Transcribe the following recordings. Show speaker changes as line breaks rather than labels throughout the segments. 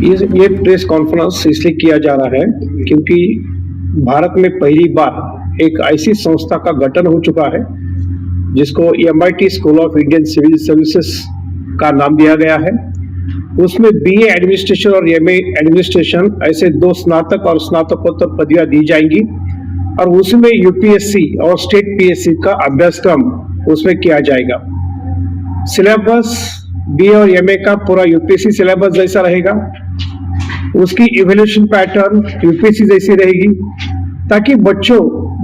ये press conference इसलिए किया जा रहा है क्योंकि भारत में पहली बार एक ऐसी संस्था का गठन हो चुका है जिसको MIT school of Indian civil services का नाम दिया गया है। उसमें BA एडमिनिस्ट्रेशन और MA एडमिनिस्ट्रेशन ऐसे 2 स्नातक और स्नातकोत्तर पदवियां दी जाएंगी और उसमें UPSC और स्टेट PSC का अभ्यासक्रम उसमें किया जाएगा। सिलेबस BA और MA का पूरा UPSC सिलेबस जैसा रहेगा, उसकी इवैल्यूएशन पैटर्न UPSC जैसी रहेगी ताकि बच्चों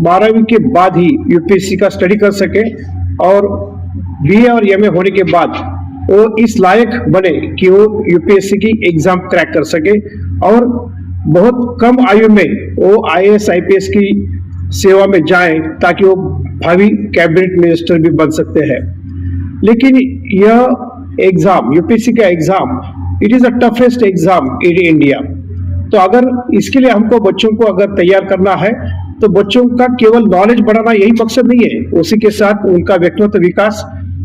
12वीं के बाद ही UPSC का स्टडी कर सके और BA और MA होने के बाद वो इस लायक बने कि वो UPSC की एग्जाम क्रैक कर सके और बहुत कम आयु में वो IAS IPS की सेवा में जाए ताकि वो भावी कैबिनेट मिनिस्टर भी बन सकते हैं। लेकिन यह एग्जाम UPSC का exam it is the toughest exam in India. तो अगर इसके लिए हमको बच्चों को अगर तैयार करना है तो बच्चों का केवल नॉलेज बढ़ाना यही मकसद नहीं है, उसी के साथ उनका व्यक्तित्व विकास,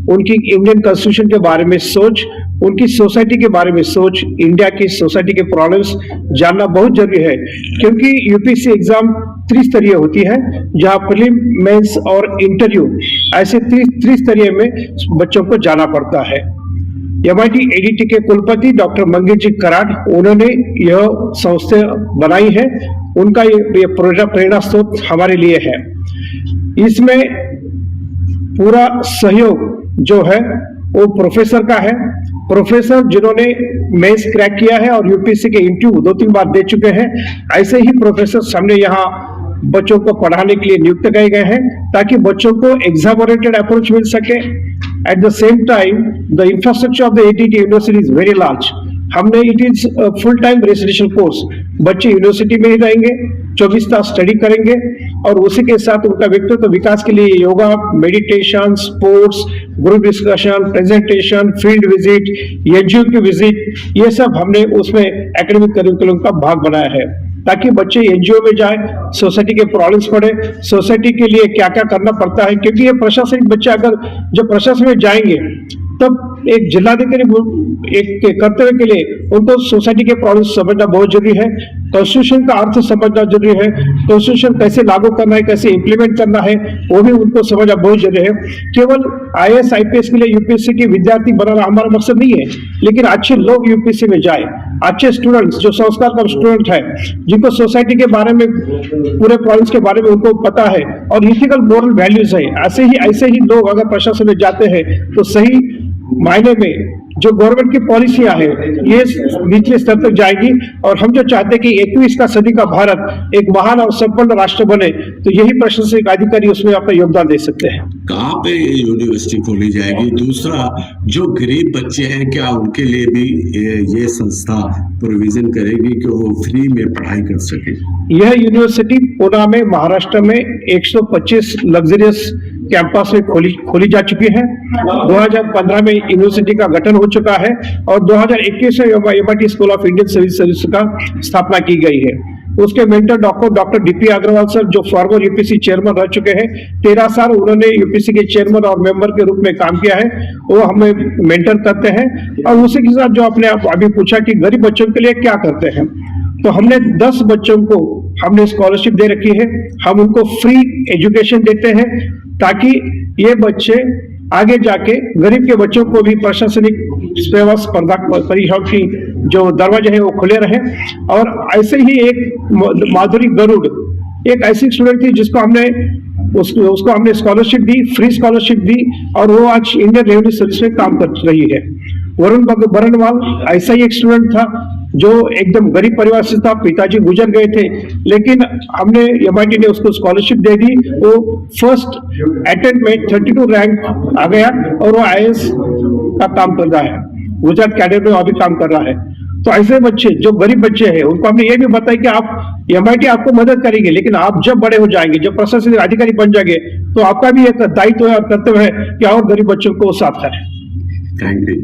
उनकी इंडियन कॉन्स्टिट्यूशन के बारे में सोच, उनकी सोसाइटी के बारे में सोच, इंडिया की सोसाइटी के प्रॉब्लम्स जानना बहुत जरूरी है क्योंकि UPSC एग्जाम त्रिस्तरीय होती है जहां प्रीलिम, मेंस और इंटरव्यू ऐसे त्रिस्तरीय में बच्चों को जाना पड़ता है। MIT ADT के कुलपति डॉक्टर मंगेश जी कराड उन्होंने यह संस्था बनाई है, उनका ये प्रेरणा स्रोत हमारे लिए है। इसमें पूरा सहयोग जो है वो प्रोफेसर का है, प्रोफेसर जिन्होंने मेंस क्रैक किया है और UPSC के इंटरव्यू 2-3 बार दे चुके हैं, ऐसे ही प्रोफेसर हमने यहाँ बच्चों को पढ़ाने के लिए नियुक्त किए गए हैं ताकि बच्चों को एग्जाम ओरिएंटेड अप्रोच मिल सके। At the same time the infrastructure of the ADT university is very large. हमने it is full time residential course, बच्चे यूनिवर्सिटी में ही रहेंगे, 24 तास स्टडी करेंगे और उसी के साथ उनका व्यक्तित्व विकास के लिए yoga, meditation, sports, group discussion, presentation, field visit, NGO की विजिट, ये सब हमने उसमें एकेडमिक करिकुलम का भाग बनाया है ताकि बच्चे NGO में जाए, सोसाइटी के प्रॉब्लम्स पढ़े, सोसाइटी के लिए क्या क्या करना पड़ता है क्योंकि ये प्रशासनिक बच्चे अगर जब प्रशासन में जाएंगे तब एक जिलाधिकारी एक कर्तव्य के लिए उनको सोसाइटी के प्रॉब्लम्स समझना बहुत जरूरी है, कॉन्स्टिट्यूशन का अर्थ समझना जरूरी है, कॉन्स्टिट्यूशन कैसे लागू करना है, कैसे इंप्लीमेंट करना है वो भी उनको समझना बहुत जरूरी है। केवल IAS IPS के लिए UPSC के विद्यार्थी बनाना हमारा मकसद नहीं है, लेकिन अच्छे लोग UPSC में जाए, अच्छे स्टूडेंट्स जो संस्कार का स्टूडेंट है, जिनको सोसाइटी के बारे में पूरे प्रॉब्लम्स के बारे में उनको पता है और इथिकल मोरल वैल्यूज है, ऐसे ही लोग अगर प्रशासन में जाते हैं तो सही मायने में जो गवर्नमेंट की पॉलिसियां हैं ये निचले स्तर तक जाएगी और हम जो चाहते हैं कि 21वीं सदी का भारत एक महान और संपन्न राष्ट्र बने तो यही प्रशासनिक अधिकारी उसमें अपना योगदान दे सकते हैं।
कहाँ पे यूनिवर्सिटी खोली जाएगी? दूसरा, जो गरीब बच्चे हैं क्या उनके लिए भी ये संस्था प्रोविजन करेगी कि वो फ्री में पढ़ाई कर सके?
यह यूनिवर्सिटी पुणे में महाराष्ट्र में 125 लग्जरियस कैंपस में खोली जा चुकी है। 2015 में यूनिवर्सिटी का गठन हो चुका है और 2021 में MIT school of Indian civil service का स्थापना की गई है। उसके mentor doctor DP Agarwal sir जो फॉर्मर UPSC चेयरमैन रह चुके हैं, 13 साल उन्होंने UPSC के चेयरमैन और मेंबर के रूप में काम किया है, वो हमें मेंटर करते हैं। और उसी के साथ जो आपने अभी पूछा कि गरीब बच्चों के लिए क्या करते हैं, तो हमने 10 बच्चों को हमने स्कॉलरशिप दे रखी है, हम उनको फ्री एजुकेशन देते हैं ताकि ये बच्चे आगे जाके गरीब के बच्चों को भी प्रशासनिक सेवा स्पर्धा परीक्षाओं की जो दरवाजे हैं वो खुले रहे। और ऐसे ही एक माधुरी गरुड़ एक ऐसी स्टूडेंट थी जिसको हमने उसको हमने स्कॉलरशिप दी, फ्री स्कॉलरशिप दी और वो आज इंडियन रेवेन्यू सर्विस में काम कर रही है। वरुण बरनवाल ऐसा ही एक स्टूडेंट था जो एकदम गरीब परिवार से था, पिताजी गुजर गए थे, लेकिन हमने MIT ने उसको स्कॉलरशिप दे दी। वो फर्स्ट अटेम्प्ट में 32 रैंक आ गया और वो IAS का काम कर रहा है, गुजरात कैडर में अभी काम कर रहा है। तो ऐसे बच्चे जो गरीब बच्चे हैं उनको हमने ये भी बताया कि आप MIT आपको मदद करेंगे, लेकिन आप जब बड़े हो जाएंगे, जब प्रशासनिक अधिकारी बन जाएंगे तो आपका भी एक दायित्व और कर्तव्य है कि और गरीब बच्चों को साथ करें।
Thank you.